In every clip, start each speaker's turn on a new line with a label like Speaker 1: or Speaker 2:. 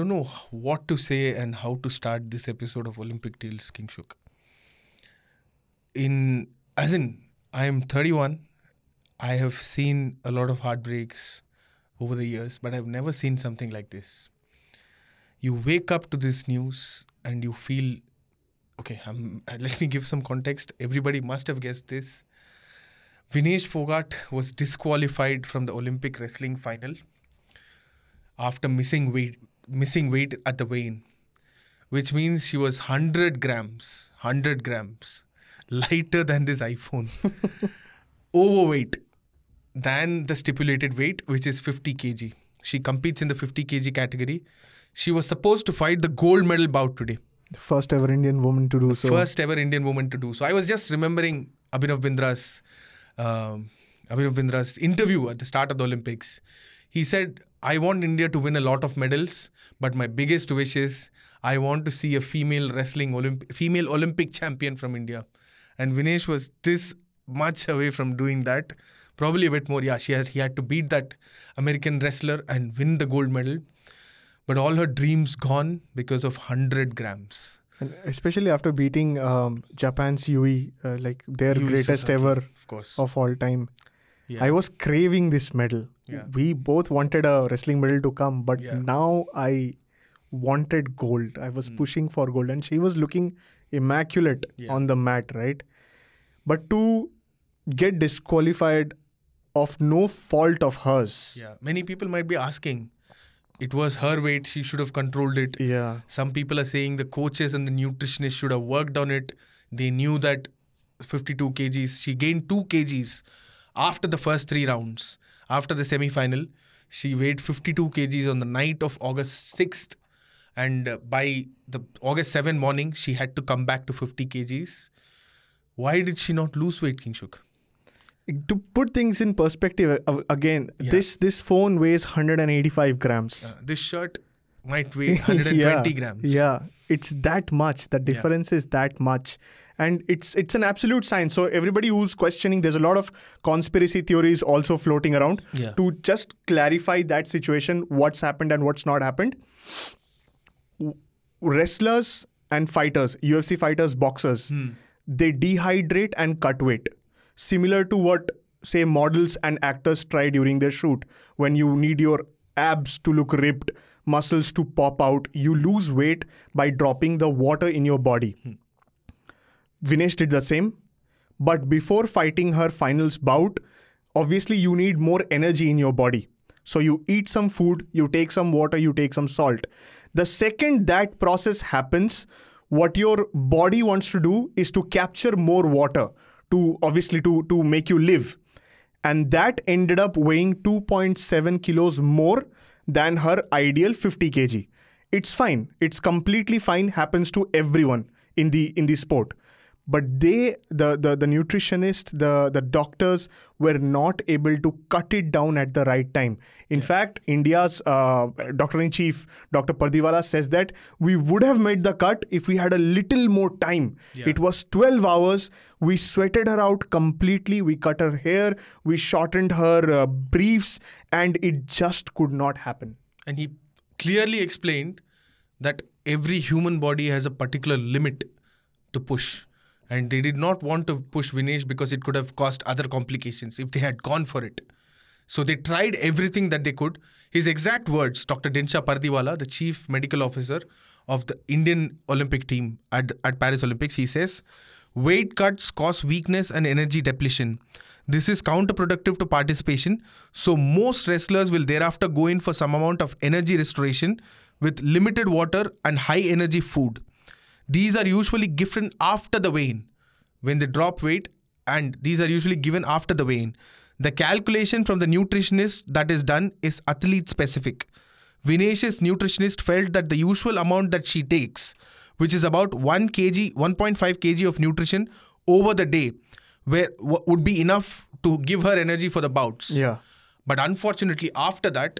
Speaker 1: don't know what to say and how to start this episode of Olympic Tales, King Shuk. I am 31. I have seen a lot of heartbreaks over the years, but I've never seen something like this. You wake up to this news and you feel, okay, let me give some context. Everybody must have guessed this. Vinesh Phogat was disqualified from the Olympic wrestling final after missing weight at the weigh-in, which means she was 100 grams lighter than this iPhone, overweight than the stipulated weight, which is 50 kg. She competes in the 50 kg category. She was supposed to fight the gold medal bout today.
Speaker 2: The first ever Indian woman to do so.
Speaker 1: First ever Indian woman to do so. I was just remembering Abhinav Bindra's interview at the start of the Olympics. He said, I want India to win a lot of medals, but my biggest wish is I want to see a female Olympic champion from India. And Vinesh was this much away from doing that. Probably a bit more. Yeah, he had to beat that American wrestler and win the gold medal. But all her dreams gone because of 100 grams.
Speaker 2: And especially after beating Japan's Yui, their
Speaker 1: Yui
Speaker 2: greatest
Speaker 1: Susaki,
Speaker 2: ever
Speaker 1: of
Speaker 2: all time.
Speaker 1: Yeah.
Speaker 2: I was craving this medal.
Speaker 1: Yeah.
Speaker 2: We both wanted a wrestling medal to come, but now I wanted gold. I was pushing for gold, and she was looking immaculate on the mat, right? But to get disqualified of no fault of hers.
Speaker 1: Yeah. Many people might be asking, it was her weight, she should have controlled it.
Speaker 2: Yeah.
Speaker 1: Some people are saying the coaches and the nutritionists should have worked on it. They knew that 52 kgs, she gained 2 kgs after the first 3 rounds. After the semi-final, she weighed 52 kgs on the night of August 6th. And by the August 7th morning, she had to come back to 50 kgs. Why did she not lose weight, King Shuk?
Speaker 2: To put things in perspective, again, this phone weighs 185 grams.
Speaker 1: This shirt might weigh 120 grams.
Speaker 2: Yeah, it's that much. The difference is that much. And it's an absolute science. So everybody who's questioning, there's a lot of conspiracy theories also floating around.
Speaker 1: Yeah.
Speaker 2: To just clarify that situation, what's happened and what's not happened. Wrestlers and fighters, UFC fighters, boxers, they dehydrate and cut weight. Similar to what, say, models and actors try during their shoot. When you need your abs to look ripped, muscles to pop out, you lose weight by dropping the water in your body. Vinesh did the same. But before fighting her finals bout, obviously you need more energy in your body. So you eat some food, you take some water, you take some salt. The second that process happens, what your body wants to do is to capture more water to make you live. And that ended up weighing 2.7 kilos more than her ideal 50 kg. It's fine. It's completely fine. Happens to everyone in the sport. But the nutritionist, the doctors were not able to cut it down at the right time. In fact, India's Doctor-in-Chief, Dr. Pardiwala says that we would have made the cut if we had a little more time. Yeah. It was 12 hours. We sweated her out completely. We cut her hair. We shortened her briefs, and it just could not happen.
Speaker 1: And he clearly explained that every human body has a particular limit to push. And they did not want to push Vinesh because it could have caused other complications if they had gone for it. So they tried everything that they could. His exact words, Dr. Dinsha Pardiwala, the chief medical officer of the Indian Olympic team at Paris Olympics, he says, weight cuts cause weakness and energy depletion. This is counterproductive to participation. So most wrestlers will thereafter go in for some amount of energy restoration with limited water and high energy food. These are usually given after the weigh-in when they drop weight, and these are usually given after the weigh-in. The calculation from the nutritionist that is done is athlete specific. Vinesh's nutritionist felt that the usual amount that she takes, which is about 1.5 kg of nutrition over the day, would be enough to give her energy for the bouts.
Speaker 2: Yeah.
Speaker 1: But unfortunately, after that,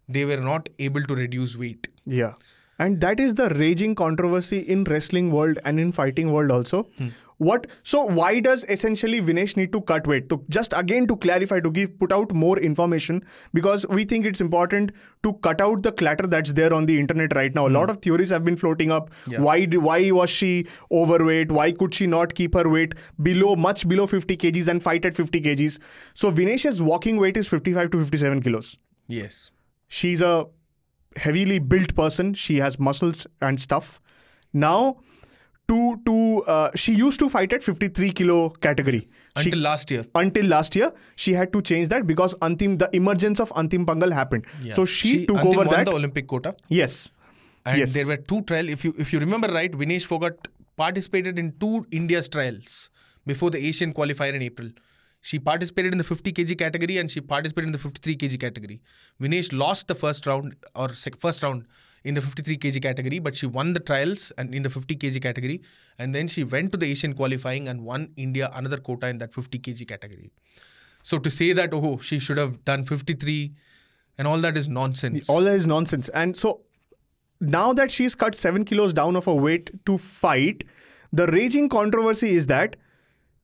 Speaker 1: they were not able to reduce weight.
Speaker 2: Yeah. And that is the raging controversy in wrestling world and in fighting world also. So why does essentially Vinesh need to cut weight? So just again to clarify, to put out more information, because we think it's important to cut out the clatter that's there on the internet right now. A lot of theories have been floating up.
Speaker 1: Yeah.
Speaker 2: Why was she overweight? Why could she not keep her weight much below 50 kgs and fight at 50 kgs? So Vinesh's walking weight is 55 to 57 kilos.
Speaker 1: Yes.
Speaker 2: She's a heavily built person. She has muscles and stuff. Now, she used to fight at 53 kilo category.
Speaker 1: Until last year,
Speaker 2: she had to change that because the emergence of Antim Pangal happened.
Speaker 1: Yeah.
Speaker 2: So she took
Speaker 1: Antim
Speaker 2: over
Speaker 1: won
Speaker 2: that.
Speaker 1: the Olympic quota.
Speaker 2: Yes.
Speaker 1: And
Speaker 2: yes.
Speaker 1: there were 2 trials. If you remember right, Vinesh Phogat participated in 2 India's trials before the Asian qualifier in April. She participated in the 50 kg category and she participated in the 53 kg category. Vinesh lost the first round in the 53 kg category, but she won the trials and in the 50 kg category. And then she went to the Asian qualifying and won India another quota in that 50 kg category. So to say that, she should have done 53 and all that is nonsense.
Speaker 2: All that is nonsense. And so now that she's cut 7 kilos down of her weight to fight, the raging controversy is that,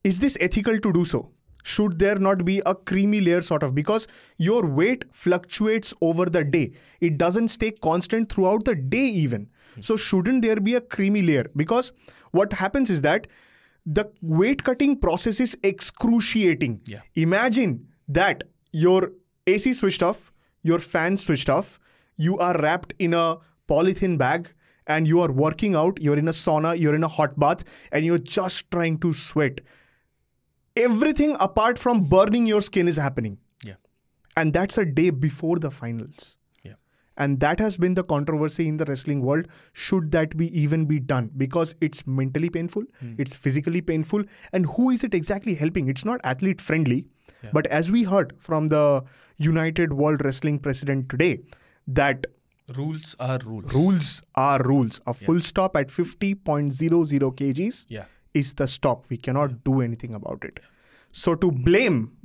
Speaker 2: is this ethical to do so? Should there not be a creamy layer sort of? Because your weight fluctuates over the day. It doesn't stay constant throughout the day even. So shouldn't there be a creamy layer? Because what happens is that the weight cutting process is excruciating.
Speaker 1: Yeah.
Speaker 2: Imagine that your AC switched off, your fan switched off, you are wrapped in a polythene bag and you are working out, you're in a sauna, you're in a hot bath and you're just trying to sweat. Everything apart from burning your skin is happening.
Speaker 1: Yeah.
Speaker 2: And that's a day before the finals.
Speaker 1: Yeah.
Speaker 2: And that has been the controversy in the wrestling world. Should that even be done? Because it's mentally painful, it's physically painful. And who is it exactly helping? It's not athlete friendly. Yeah. But as we heard from the United World Wrestling president today, that
Speaker 1: rules are rules.
Speaker 2: Rules are rules. A full stop at 50.00 kgs is the stop. We cannot do anything about it. So to blame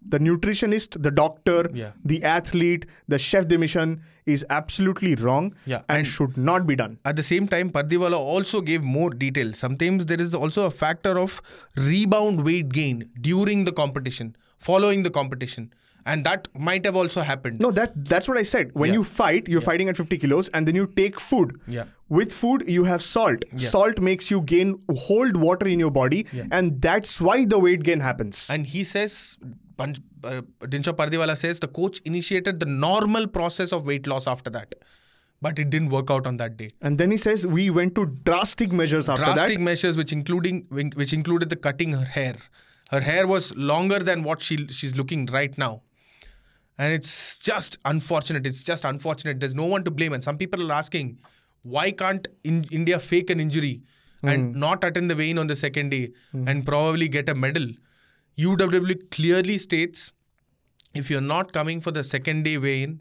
Speaker 2: the nutritionist, the doctor, the athlete, the chef de mission is absolutely wrong and should not be done.
Speaker 1: At the same time, Pardiwala also gave more details. Sometimes there is also a factor of rebound weight gain during the competition, following the competition. And that might have also happened.
Speaker 2: No, that's what I said. When you fight, you're fighting at 50 kilos and then you take food.
Speaker 1: Yeah.
Speaker 2: With food, you have salt. Yeah. Salt makes you hold water in your body. Yeah. And that's why the weight gain happens.
Speaker 1: And he says, Dinshaw Pardiwala says, the coach initiated the normal process of weight loss after that. But it didn't work out on that day.
Speaker 2: And then he says, we went to drastic measures after that.
Speaker 1: Drastic measures which included the cutting her hair. Her hair was longer than what she's looking right now. And it's just unfortunate. There's no one to blame. And some people are asking, why can't India fake an injury and not attend the weigh-in on the second day and probably get a medal? UWW clearly states, if you're not coming for the second day weigh-in,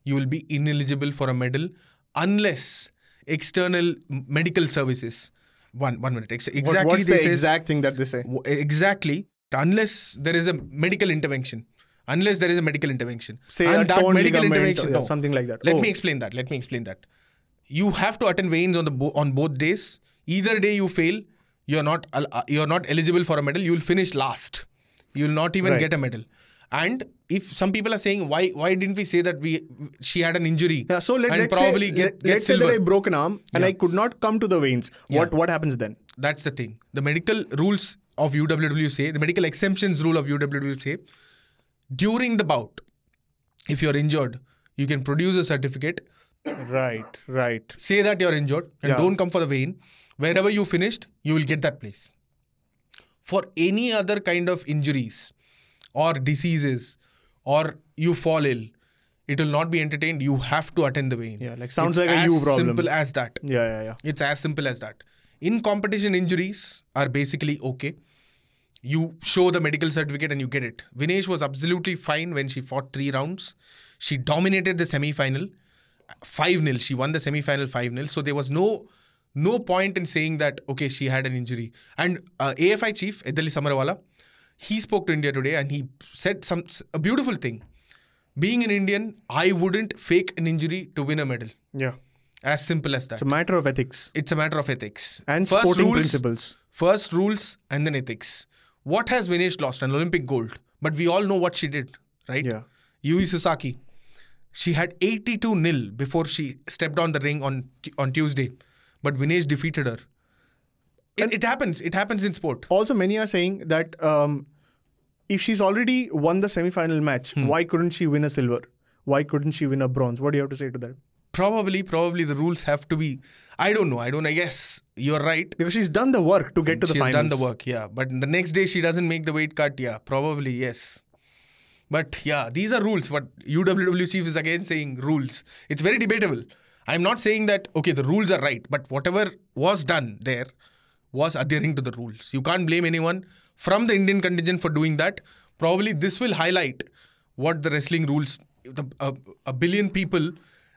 Speaker 1: you will be ineligible for a medal unless external medical services. One minute. Exactly.
Speaker 2: What's the exact thing that they say?
Speaker 1: Exactly. Unless there is a medical intervention.
Speaker 2: Say
Speaker 1: and
Speaker 2: a torn
Speaker 1: medical
Speaker 2: ligament
Speaker 1: intervention,
Speaker 2: something like that.
Speaker 1: Let me explain that. You have to attend weigh-ins on both days. Either day you fail, you're not eligible for a medal. You will finish last. You will not even get a medal. And if some people are saying, why didn't we say that she had an injury?
Speaker 2: Yeah, so let's say that I broke an arm and I could not come to the weigh-ins. What happens then?
Speaker 1: That's the thing. The medical rules of UWW say, the medical exemptions rule of UWW say, during the bout, if you're injured, you can produce a certificate.
Speaker 2: Right.
Speaker 1: Say that you're injured and don't come for the weigh-in. Wherever you finished, you will get that place. For any other kind of injuries or diseases or you fall ill, it will not be entertained. You have to attend the weigh-in.
Speaker 2: Yeah, sounds like a you problem.
Speaker 1: It's as simple as that.
Speaker 2: Yeah.
Speaker 1: It's as simple as that. In competition, injuries are basically okay. You show the medical certificate and you get it. Vinesh was absolutely fine when she fought 3 rounds. She dominated the semi-final 5-0. She won the semi-final 5-0. So there was no point in saying that, okay, she had an injury. And AFI chief, Edali Samarawala, he spoke to India today and he said a beautiful thing. Being an Indian, I wouldn't fake an injury to win a medal.
Speaker 2: Yeah.
Speaker 1: As simple as that.
Speaker 2: It's a matter of ethics.
Speaker 1: And
Speaker 2: sporting principles.
Speaker 1: First rules and then ethics. What has Vinesh lost? An Olympic gold. But we all know what she did, right?
Speaker 2: Yeah.
Speaker 1: Yui Susaki. She had 82-0 before she stepped on the ring on Tuesday. But Vinesh defeated her. It happens. It happens in sport.
Speaker 2: Also, many are saying that if she's already won the semi-final match, why couldn't she win a silver? Why couldn't she win a bronze? What do you have to say to that?
Speaker 1: Probably the rules have to be... I don't know. Yes, you're right.
Speaker 2: Because she's done the work to get to the finals.
Speaker 1: She's done the work, yeah. But the next day she doesn't make the weight cut, yeah. Probably, yes. But yeah, these are rules. But UWW chief is again saying rules. It's very debatable. I'm not saying that, okay, the rules are right. But whatever was done there was adhering to the rules. You can't blame anyone from the Indian contingent for doing that. Probably this will highlight what the wrestling rules... A billion people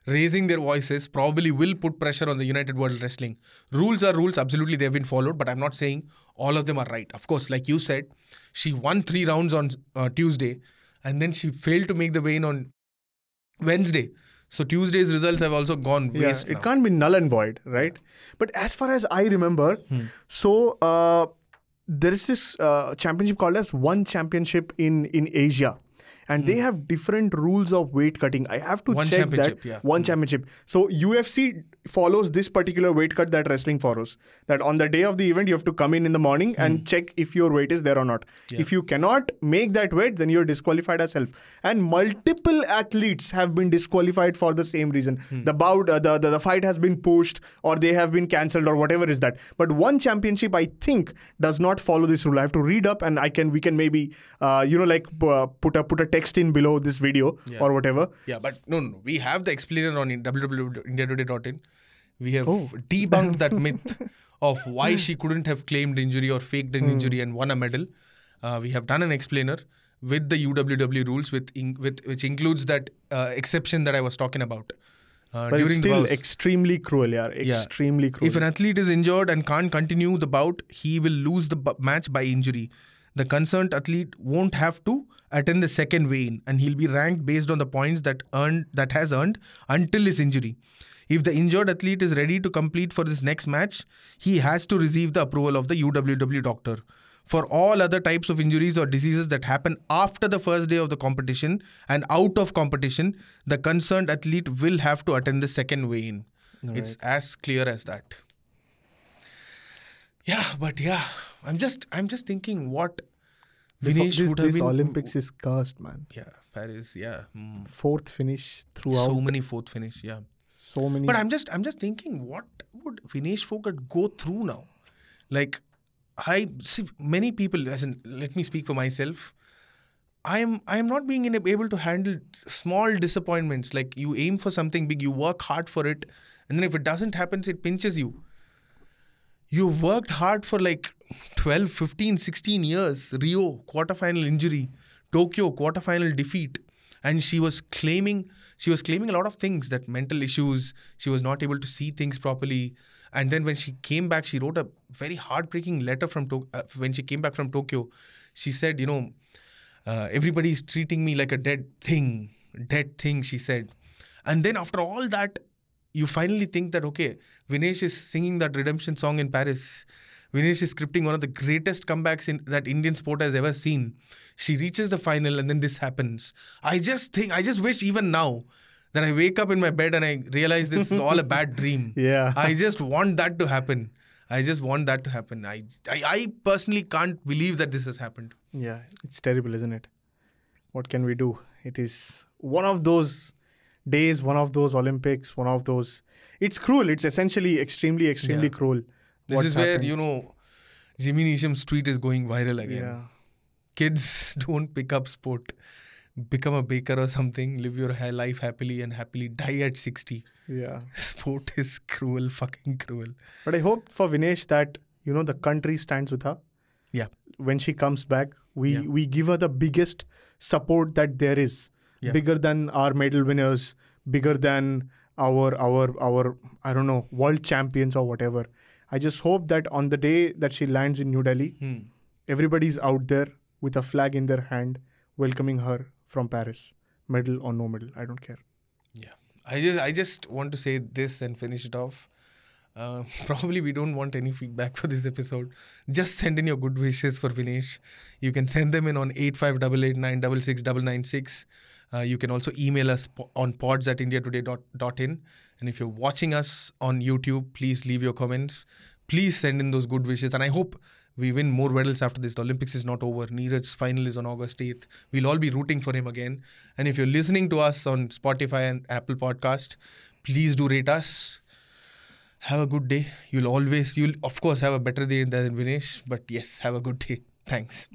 Speaker 1: raising their voices probably will put pressure on the United World Wrestling. Rules are rules, absolutely they have been followed, but I'm not saying all of them are right. Of course, like you said, she won 3 rounds on Tuesday and then she failed to make the weigh-in on Wednesday. So Tuesday's results have also gone waste.
Speaker 2: It can't be null and void, right? But as far as I remember, so there is this championship called as One Championship in Asia. And they have different rules of weight cutting. I have to check that. One championship. So UFC follows this particular weight cut that wrestling follows. That on the day of the event, you have to come in the morning and check if your weight is there or not. Yeah. If you cannot make that weight, then you're disqualified as self. And multiple athletes have been disqualified for the same reason. The bout, the fight has been pushed or they have been cancelled or whatever is that. But one championship, I think, does not follow this rule. I have to read up and we can maybe, put a text in below this video or whatever.
Speaker 1: Yeah, but no. We have the explainer on www.indiatoday.in. We have debunked that myth of why she couldn't have claimed injury or faked an injury and won a medal. We have done an explainer with the UWW rules, which includes that exception that I was talking about.
Speaker 2: But it's still extremely cruel, extremely cruel.
Speaker 1: If an athlete is injured and can't continue the bout, he will lose the match by injury. The concerned athlete won't have to attend the second weigh-in and he'll be ranked based on the points that has earned until his injury. If the injured athlete is ready to compete for his next match, he has to receive the approval of the UWW doctor. For all other types of injuries or diseases that happen after the first day of the competition and out of competition, the concerned athlete will have to attend the second weigh-in. Right. It's as clear as that. I'm just thinking what Vinesh would have been.
Speaker 2: This Olympics is cursed, man.
Speaker 1: Yeah, Paris. Yeah,
Speaker 2: fourth finish throughout.
Speaker 1: So many fourth finish. Yeah,
Speaker 2: so many.
Speaker 1: But I'm just thinking, what would Vinesh Phogat go through now? Like, I see many people. Let me speak for myself. I am not being able to handle small disappointments. Like you aim for something big, you work hard for it, and then if it doesn't happen, it pinches you. You worked hard for like 12, 15, 16 years. Rio, quarterfinal injury. Tokyo, quarterfinal defeat. And she was claiming a lot of things, that mental issues. She was not able to see things properly. And then when she came back, she wrote a very heartbreaking letter when she came back from Tokyo. She said, everybody is treating me like a dead thing, she said. And then after all that, you finally think that, okay, Vinesh is singing that redemption song in Paris. Vinesh is scripting one of the greatest comebacks that Indian sport has ever seen. She reaches the final and then this happens. I just wish even now that I wake up in my bed and I realize this is all a bad dream.
Speaker 2: Yeah.
Speaker 1: I just want that to happen. I personally can't believe that this has happened.
Speaker 2: Yeah, it's terrible, isn't it? What can we do? It is one of those days, one of those Olympics, one of those... It's cruel. It's essentially extremely cruel.
Speaker 1: This is where, Jimmy Neesham's tweet is going viral again.
Speaker 2: Yeah.
Speaker 1: Kids, don't pick up sport. Become a baker or something. Live your life happily and happily die at 60.
Speaker 2: Yeah.
Speaker 1: Sport is cruel, fucking cruel.
Speaker 2: But I hope for Vinesh that, the country stands with her.
Speaker 1: Yeah.
Speaker 2: When she comes back, we give her the biggest support that there is. Yeah. Bigger than our medal winners, bigger than our I don't know, world champions or whatever. I just hope that on the day that she lands in New Delhi, everybody's out there with a flag in their hand welcoming her from Paris. Medal or no medal, I don't care.
Speaker 1: Yeah. I just want to say this and finish it off. Probably we don't want any feedback for this episode. Just send in your good wishes for Vinesh. You can send them in on 8588966996. You can also email us on pods@indiatoday.in. And if you're watching us on YouTube, please leave your comments. Please send in those good wishes. And I hope we win more medals after this. The Olympics is not over. Neeraj's final is on August 8th. We'll all be rooting for him again. And if you're listening to us on Spotify and Apple Podcast, please do rate us. Have a good day. You'll of course have a better day than Vinesh. But yes, have a good day. Thanks.